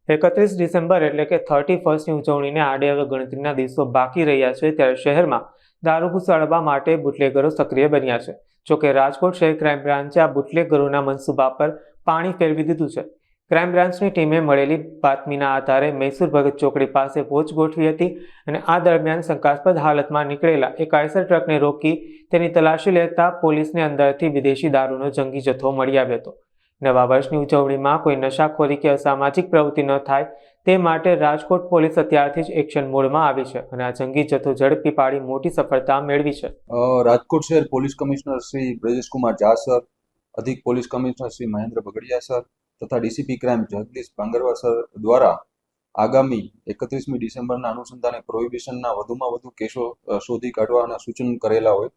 31 December એટલે કે 31ની ઉજવણીને આડે હવે ગણતરીના દિવસો બાકી રહ્યા છે, ત્યારે શહેરમાં દારૂ ઘુસાડવા માટે બુટલેગરો સક્રિય બન્યા છે. જોકે રાજકોટ શહેર ક્રાઇમ બ્રાન્ચે આ બુટલેગરોના મનસૂબા પર પાણી ફેરવી દીધું છે. ક્રાઇમ બ્રાન્ચની ટીમે મળેલી બાતમીના આધારે મૈસૂર ભગત ચોકડી પાસે વોચ ગોઠવી હતી અને આ દરમિયાન શંકાસ્પદ હાલતમાં નીકળેલા એક આઈસર ટ્રકને રોકી તેની તલાશી લેતા પોલીસને અંદરથી વિદેશી દારૂનો જંગી જથ્થો મળી આવ્યો હતો. નવા વર્ષની ઉજવણીમાં કોઈ નશાખોરી કે અસામાજિક પ્રવૃત્તિ ન થાય તે માટે રાજકોટ પોલીસ અત્યારથી જ એક્શન મોડમાં આવી છે અને આ જંગી જથ્થો ઝડપી પાડી મોટી સફળતા મેળવી છે. રાજકોટ શહેર police commissioner Shri Brajeshkumar Jha sir, અધિક police commissioner Shri Mahendra Bagadia sir તથા DCP crime Jagdish Bhangarva sir દ્વારા આગામી 31મી ડિસેમ્બરના અનુસંધાને પ્રોહિબિશનના વધુમાં વધુ કેસો શોધી કાઢવાના સૂચન કરેલા હોય,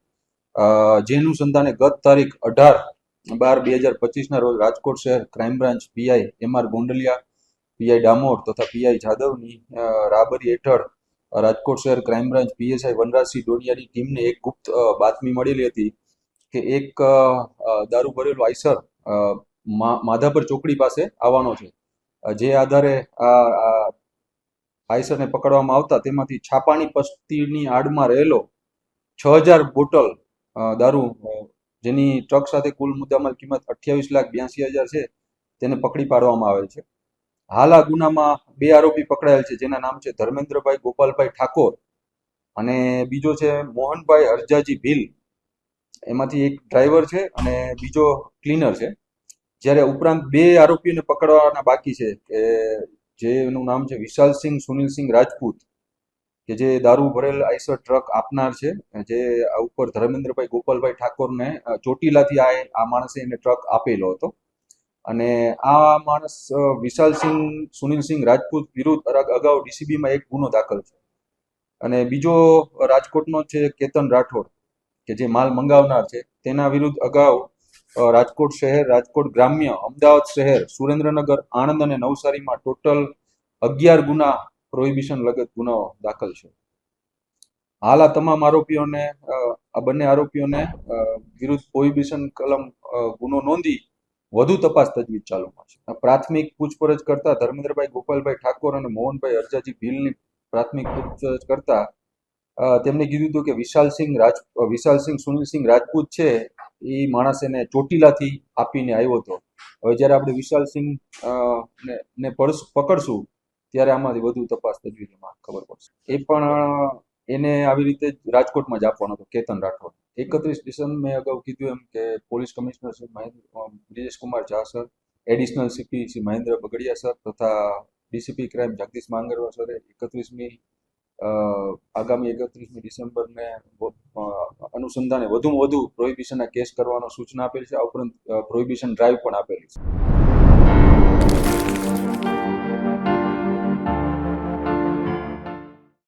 જે અનુસંધાને ગત તારીખ 18/12/2025ના રોજ રાજકોટ શહેર crime branch PI MR Gondaliya, PI Damor તથા પીઆઈ જાદવની રાબરી હેઠળ રાજકોટ શહેર ક્રાઇમ બ્રાન્ચ પીએસઆઈ વનરાજસિંહ ડોડિયાની ટીમને એક ગુપ્ત બાતમી મળેલી હતી કે એક દારૂ ભરેલો આઈસર માધાપર ચોકડી પાસે આવવાનો છે. જે આધારે આ આઈસરને પકડવામાં આવતા તેમાંથી છાપાની પસ્તીની આડમાં રહેલો 6000 બોટલ દારૂ, જેની ટ્રક સાથે કુલ મુદ્દામાલ કિંમત 28,82,000 છે, તેને પકડી પાડવામાં આવેલ છે. હાલ આ ગુનામાં 2 આરોપી પકડાયેલ છે, જેના નામ છે ધર્મેન્દ્રભાઈ ગોપાલભાઈ ઠાકોર અને બીજો છે મોહનભાઈ હરજાજી ભીલ. એમાંથી એક ડ્રાઈવર છે અને બીજો ક્લીનર છે. જ્યારે ઉપરાંત 2 આરોપીઓને પકડવાના બાકી છે, કે જેનું નામ છે વિશાલસિંહ સુનિલસિંહ રાજપૂત, કે જે દારૂ ભરેલ આઈસર ટ્રક આપનાર છે, જે ઉપર ધર્મેન્દ્રભાઈ ગોપાલભાઈ ઠાકોરને ચોટીલાથી આ માણસે એને ટ્રક આપેલો હતો. અને આ માણસ વિશાલસિંહ સુનિલસિંહ રાજપૂત વિરુદ્ધ અગાઉ ડીસીબીમાં એક ગુનો દાખલ છે. અને બીજો રાજકોટનો છે કેતન રાઠોડ, કે જે માલ મંગાવનાર છે, તેના વિરુદ્ધ અગાઉ રાજકોટ શહેર, રાજકોટ ગ્રામ્ય, અમદાવાદ શહેર, સુરેન્દ્રનગર, આણંદ અને નવસારીમાં ટોટલ 11 ગુના પ્રોહિબિશન લગત ગુનાઓ દાખલ છે. હાલ આ તમામ આરોપીઓને, આ બંને આરોપીઓને વિરુદ્ધ પ્રોહિબિશન કલમ ગુનો નોંધી વધુ તપાસ તજવીજ ચાલુમાં છે. પ્રાથમિક પૂછપરછ કરતા ધર્મેન્દ્રભાઈ ગોપાલભાઈ ઠાકોર અને મોહનભાઈ હરજાજી ભીલની પ્રાથમિક પૂછપરછ કરતા તેમને કીધું હતું કે વિશાલસિંહ સુનિલસિંહ રાજપૂત છે, એ માણસ એને ચોટીલાથી આપીને આવ્યો હતો. હવે જ્યારે આપણે વિશાલસિંહ ને પકડશું ત્યારે આમાંથી વધુ તપાસ તજવીજમાં ખબર પડશે. એ પણ એને આવી રીતે રાજકોટમાં જ આપવાનો હતો, કેતન રાઠોડ. 31 ડિસેમ્બર મેં અગાઉ કીધું એમ કે police commissioner Shri Brijeshkumar Jha sir, additional CP Shri Mahendra Bagadia sir તથા ડીસીપી ક્રાઇમ જગદીશ ભાંગરવા સરે આગામી 31મી ડિસેમ્બરને અનુસંધાને વધુમાં વધુ પ્રોહિબિશનના કેસ કરવાનો સૂચના આપેલી છે. આ ઉપરાંત પ્રોહિબિશન ડ્રાઈવ પણ આપેલી છે.